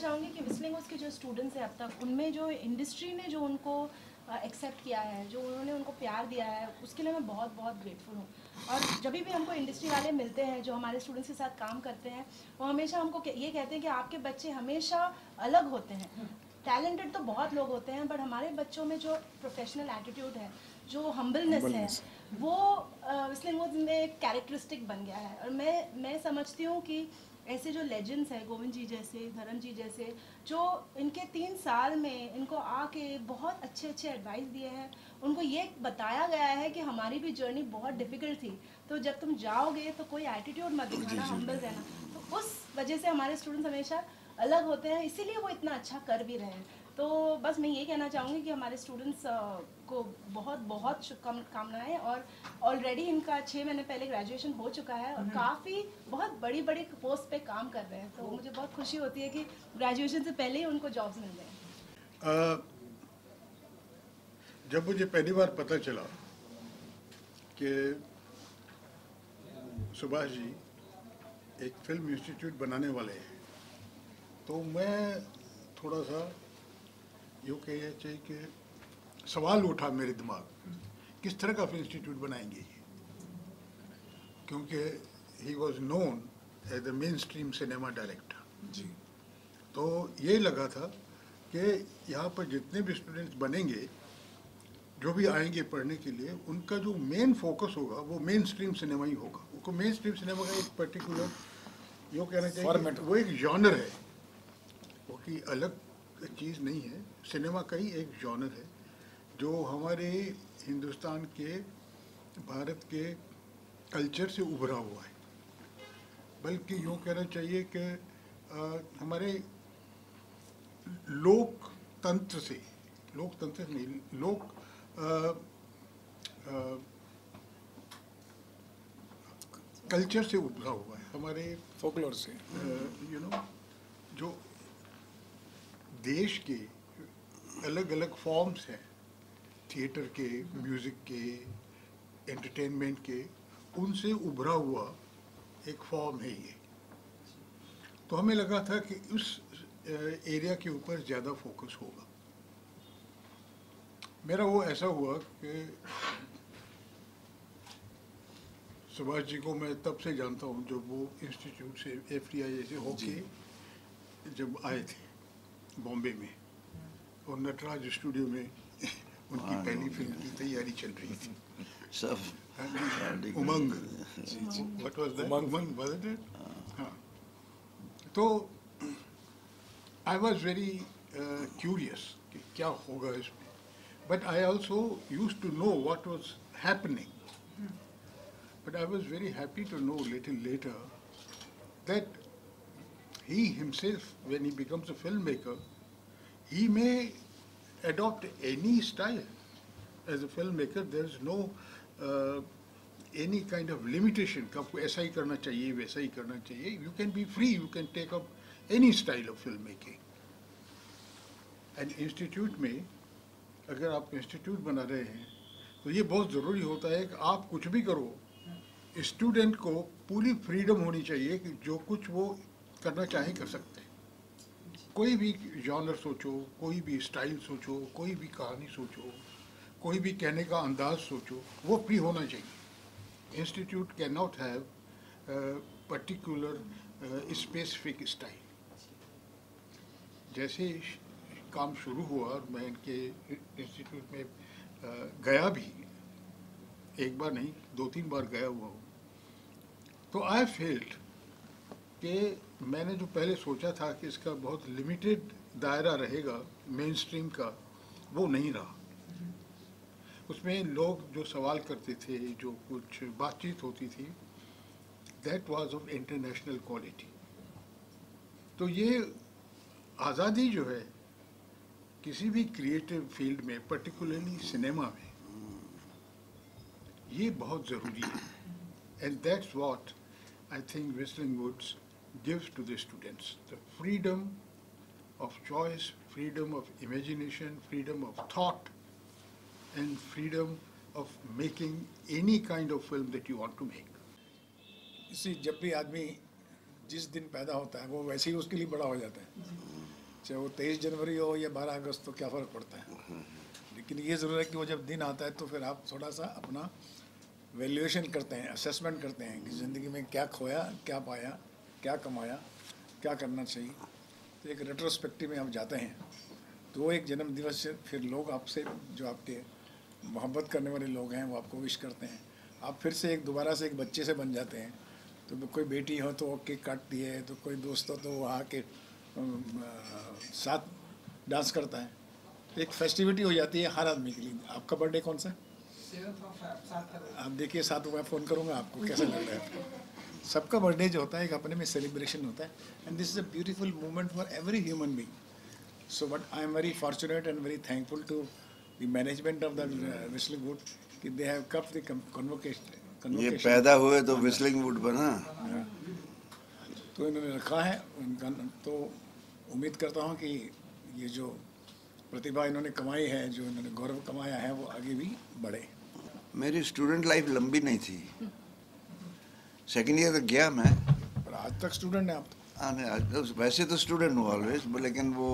चाहूँगी कि whistling woods के जो स्टूडेंट्स हैं अब तक, उनमें जो इंडस्ट्री ने जो उनको एक्सेप्ट किया है, जो उन्होंने उनको प्यार दिया है, उसके लिए मैं बहुत बहुत ग्रेटफुल हूँ। और जब भी हमको इंडस्ट्री वाले मिलते हैं जो हमारे स्टूडेंट्स के साथ काम करते हैं, वो हमेशा हमको ये कहते हैं कि आपके बच्चे हमेशा अलग होते हैं। टैलेंटेड तो बहुत लोग होते हैं, बट हमारे बच्चों में जो प्रोफेशनल एटीट्यूड है, जो हम्बलनेस है, वो व्हिस्लिंग वुड्स में एक कैरेक्टरिस्टिक बन गया है। और मैं समझती हूँ कि ऐसे जो लेजेंड्स हैं, गोविंद जी जैसे, धर्म जी जैसे, जो इनके 3 साल में इनको आके बहुत अच्छे अच्छे एडवाइस दिए हैं, उनको ये बताया गया है कि हमारी भी जर्नी बहुत डिफ़िकल्ट थी, तो जब तुम जाओगे तो कोई एटीट्यूड मत दिखाना, हम्बल रहना। तो उस वजह से हमारे स्टूडेंट्स हमेशा अलग होते हैं, इसीलिए वो इतना अच्छा कर भी रहे हैं। तो बस मैं ये कहना चाहूँगी कि हमारे स्टूडेंट्स को बहुत बहुत शुभकामनाएं। और ऑलरेडी इनका 6 महीने पहले ग्रेजुएशन हो चुका है और काफ़ी बहुत बड़ी बड़ी पोस्ट पे काम कर रहे हैं। तो मुझे बहुत खुशी होती है कि ग्रेजुएशन से पहले ही उनको जॉब्स मिल गए। जब मुझे पहली बार पता चला कि सुभाष जी एक फिल्म इंस्टीट्यूट बनाने वाले हैं, तो मैं थोड़ा सा यूँ कहिए चाहिए कि सवाल उठा मेरे दिमाग, किस तरह का इंस्टीट्यूट बनाएंगे ये, क्योंकि he was known as the mainstream cinema director ji. तो ये लगा था कि यहाँ पर जितने भी स्टूडेंट्स बनेंगे, जो भी आएंगे पढ़ने के लिए, उनका जो मेन फोकस होगा वो मेन स्ट्रीम सिनेमा ही होगा। उनको मेन स्ट्रीम सिनेमा का एक पर्टिकुलर यो कहना चाहिए, वो एक जॉनर है, वो की अलग चीज़ नहीं है, सिनेमा का ही एक जॉनर है जो हमारे हिंदुस्तान के, भारत के कल्चर से उभरा हुआ है। बल्कि यूँ कहना चाहिए कि हमारे लोकतंत्र नहीं, लोक कल्चर से उभरा हुआ है, हमारे फोकलोर से, जो देश के अलग अलग फॉर्म्स हैं, थिएटर के, म्यूज़िक के, एंटरटेनमेंट के, उनसे उभरा हुआ एक फॉर्म है ये। तो हमें लगा था कि उस एरिया के ऊपर ज़्यादा फोकस होगा। मेरा वो ऐसा हुआ कि सुभाष जी को मैं तब से जानता हूँ जब वो इंस्टीट्यूट से FTI से होके जब आए थे बॉम्बे में, और नटराज स्टूडियो में उनकी पहली फिल्म की तैयारी चल रही थी, सब उमंग, व्हाट वाज दैट, उमंग वाज इट? हाँ। तो आई वाज वेरी क्यूरियस कि क्या होगा इसमें, but I also used to know what was happening. But I was very happy to know little later that he himself, when he becomes a filmmaker, he may adopt any style. As a filmmaker, there is no any kind of limitation कि आपको ऐसा ही करना चाहिए, वैसा ही करना चाहिए. You can be free, you can take up any style of filmmaking. And institute में, अगर आप इंस्टीट्यूट बना रहे हैं तो ये बहुत ज़रूरी होता है कि आप कुछ भी करो, स्टूडेंट को पूरी फ्रीडम होनी चाहिए कि जो कुछ वो करना चाहे कर सकते हैं। कोई भी जॉनर सोचो, कोई भी स्टाइल सोचो, कोई भी कहानी सोचो, कोई भी कहने का अंदाज सोचो, वो फ्री होना चाहिए। Institute can not have particular specific style. जैसे काम शुरू हुआ और मैं इनके इंस्टीट्यूट में गया भी, एक बार नहीं 2-3 बार गया हुआ हूँ, तो आई फेल्ट कि मैंने जो पहले सोचा था कि इसका बहुत लिमिटेड दायरा रहेगा मेन स्ट्रीम का, वो नहीं रहा। उसमें लोग जो सवाल करते थे, जो कुछ बातचीत होती थी, that was of international quality. तो ये आज़ादी जो है किसी भी क्रिएटिव फील्ड में, पर्टिकुलरली सिनेमा में, ये बहुत ज़रूरी है। And that's what I think Whistling Woods gives to the students, the freedom of choice, freedom of imagination, freedom of thought, and freedom of making any kind of film that you want to make. इसी जब भी आदमी जिस दिन पैदा होता है वो वैसे ही उसके लिए बड़ा हो जाता है। चाहे वो 23 जनवरी हो या 12 अगस्त, तो क्या फ़र्क पड़ता है। लेकिन ये ज़रूर है कि वो जब दिन आता है तो फिर आप थोड़ा सा अपना वैल्यूएशन करते हैं, असेसमेंट करते हैं कि ज़िंदगी में क्या खोया, क्या पाया, क्या कमाया, क्या करना चाहिए। तो एक रेट्रोस्पेक्टिव में आप जाते हैं, तो वो एक जन्म दिवस से फिर लोग आपसे, जो आपके मोहब्बत करने वाले लोग हैं, वो आपको विश करते हैं। आप फिर से एक दोबारा से एक बच्चे से बन जाते हैं। तो कोई बेटी हो तो वो केक काटती है, तो कोई दोस्त हो तो वो आके साथ डांस करता है। तो एक फेस्टिविटी हो जाती है हर आदमी के लिए। आपका बर्थडे कौन सा है? आप देखिए, 7 को मैं फ़ोन करूँगा आपको, कैसा लग रहा है आपको। सबका बर्थडे जो होता है एक अपने में सेलिब्रेशन होता है, and this is a beautiful moment for every human being. So, but I am very fortunate and very thankful to the management of the Whistling Wood कि they have kept the convocation. ये पैदा हुए तो whistling would बना। तो इन्होंने रखा है उनका। तो उम्मीद करता हूँ कि ये जो प्रतिभा इन्होंने कमाई है, जो इन्होंने गौरव कमाया है, वो आगे भी बढ़े। मेरी स्टूडेंट लाइफ लंबी नहीं थी, सेकेंड ईयर तक गया मैं। पर आज तक स्टूडेंट हैं आप तो? वैसे तो स्टूडेंट हूँ ऑलवेज, लेकिन वो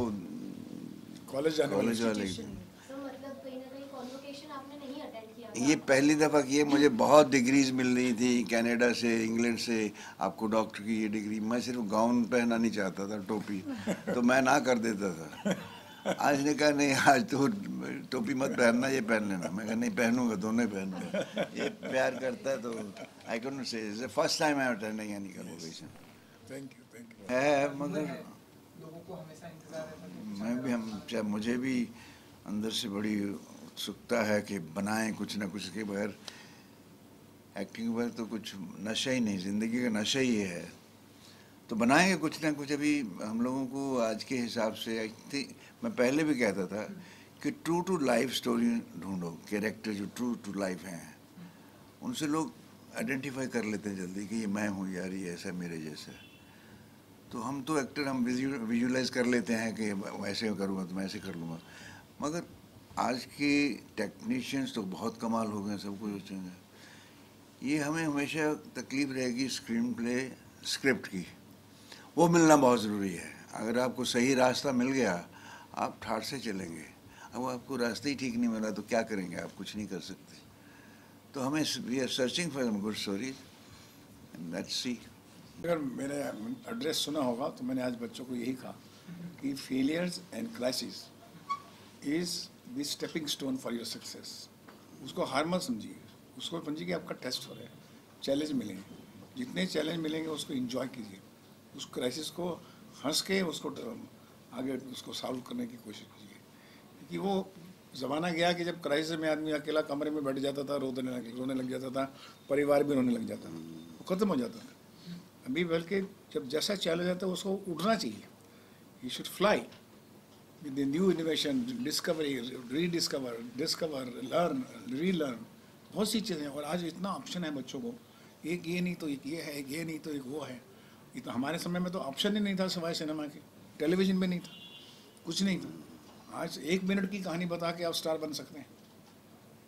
कॉलेज जाने वाले तो मतलब कहीं ना कहीं कॉन्वोकेशन आपने नहीं अटेंड किया था? ये पहली दफ़ा किए। मुझे बहुत डिग्रीज मिल रही थी कनाडा से, इंग्लैंड से, आपको डॉक्टर की ये डिग्री। मैं सिर्फ गाउन पहनना नहीं चाहता था, टोपी, तो मैं ना कर देता था। आज ने कहा नहीं, आज तो टोपी मत पहनना, ये पहन लेना। मैं कहा नहीं पहनूंगा, दोनों ही पहनूंगा। ये प्यार करता है तो I can say first time I attending any convocation. Thank you है, मगर लोगों को हमेशा इंतजार रहता है। मैं भी मुझे भी अंदर से बड़ी उत्सुकता है कि बनाएं कुछ ना कुछ के बगैर। एक्टिंग के बगैर तो कुछ नशा ही नहीं, ज़िंदगी का नशा ही है। तो बनाएंगे कुछ ना कुछ। अभी हम लोगों को आज के हिसाब से, मैं पहले भी कहता था कि ट्रू टू लाइफ स्टोरी ढूंढो, कैरेक्टर जो ट्रू टू लाइफ हैं, उनसे लोग आइडेंटिफाई कर लेते हैं जल्दी कि ये मैं हूँ यार, ये ऐसा मेरे जैसा। तो हम तो एक्टर, हम विजुलाइज कर लेते हैं कि वैसे करूँगा तो मैं ऐसे कर लूँगा। मगर आज के टेक्नीशियंस तो बहुत कमाल हो गए, सब कुछ सोचेंगे। ये हमें हमेशा तकलीफ़ रहेगी स्क्रीन प्ले स्क्रिप्ट की, वो मिलना बहुत ज़रूरी है। अगर आपको सही रास्ता मिल गया, आप ठाठ से चलेंगे। अब आपको रास्ता ही ठीक नहीं मिला तो क्या करेंगे, आप कुछ नहीं कर सकते। तो हमें we are searching for good stories and let's see. अगर मैंने एड्रेस सुना होगा तो मैंने आज बच्चों को यही कहा कि failures and crisis is the stepping stone for your success. उसको हार मत समझिए, उसको समझिए कि आपका टेस्ट हो रहा है, चैलेंज मिलेंगे। जितने चैलेंज मिलेंगे उसको एंजॉय कीजिए, उस क्राइसिस को हंस के उसको आगे उसको सॉल्व करने की कोशिश कीजिए। क्योंकि वो ज़माना गया कि जब क्राइसिस में आदमी अकेला कमरे में बैठ जाता था, रोने लग जाता था, परिवार भी रोने लग जाता था, वो ख़त्म हो जाता था। अभी बल्कि जब जैसा चैलेंज आता है उसको उठना चाहिए। You should fly with new innovation, discovery, rediscover, discover, learn, relearn, बहुत सी चीज़ें। और आज इतना ऑप्शन है बच्चों को, एक ये नहीं तो एक ये है, एक ये नहीं तो एक वो है। इतना हमारे समय में तो ऑप्शन ही नहीं था सिवाय सिनेमा के, टेलीविज़न पे नहीं था, कुछ नहीं था। आज 1 मिनट की कहानी बता के आप स्टार बन सकते हैं।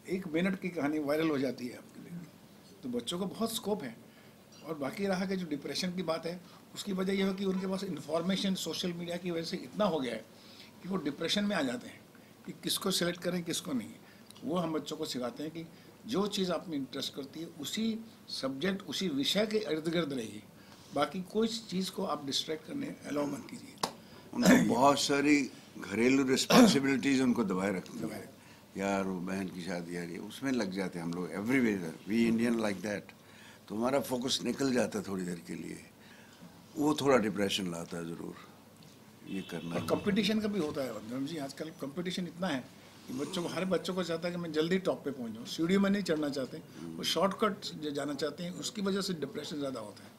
1 मिनट की कहानी वायरल हो जाती है आपके लिए। तो बच्चों को बहुत स्कोप है। और बाकी रहा कि जो डिप्रेशन की बात है, उसकी वजह यह है कि उनके पास इन्फॉर्मेशन सोशल मीडिया की वजह से इतना हो गया है कि वो डिप्रेशन में आ जाते हैं कि किसको सिलेक्ट करें किसको नहीं। वो हम बच्चों को सिखाते हैं कि जो चीज़ आप में इंटरेस्ट करती है उसी सब्जेक्ट, उसी विषय के इर्द गिर्द रहिए, बाकी कोई चीज़ को आप डिस्ट्रैक्ट करने अलाउ मत कीजिए। उनको बहुत सारी घरेलू रिस्पॉन्सिबिलिटीज़ उनको दबाए रखती है। यार वो बहन की शादी आ रही है, उसमें लग जाते हैं हम लोग। Everywhere we Indian like that. तो हमारा फोकस निकल जाता है थोड़ी देर के लिए, वो थोड़ा डिप्रेशन लाता है ज़रूर। ये करना कंपटीशन का भी होता है धर्म जी। आजकल कंपटीशन इतना है कि बच्चों को, हर बच्चों को चाहता है कि मैं जल्दी टॉप पे पहुंच जाऊँ, सीढ़ी में नहीं चढ़ना चाहते, वो शॉर्टकट जाना चाहते हैं। उसकी वजह से डिप्रेशन ज़्यादा होता है।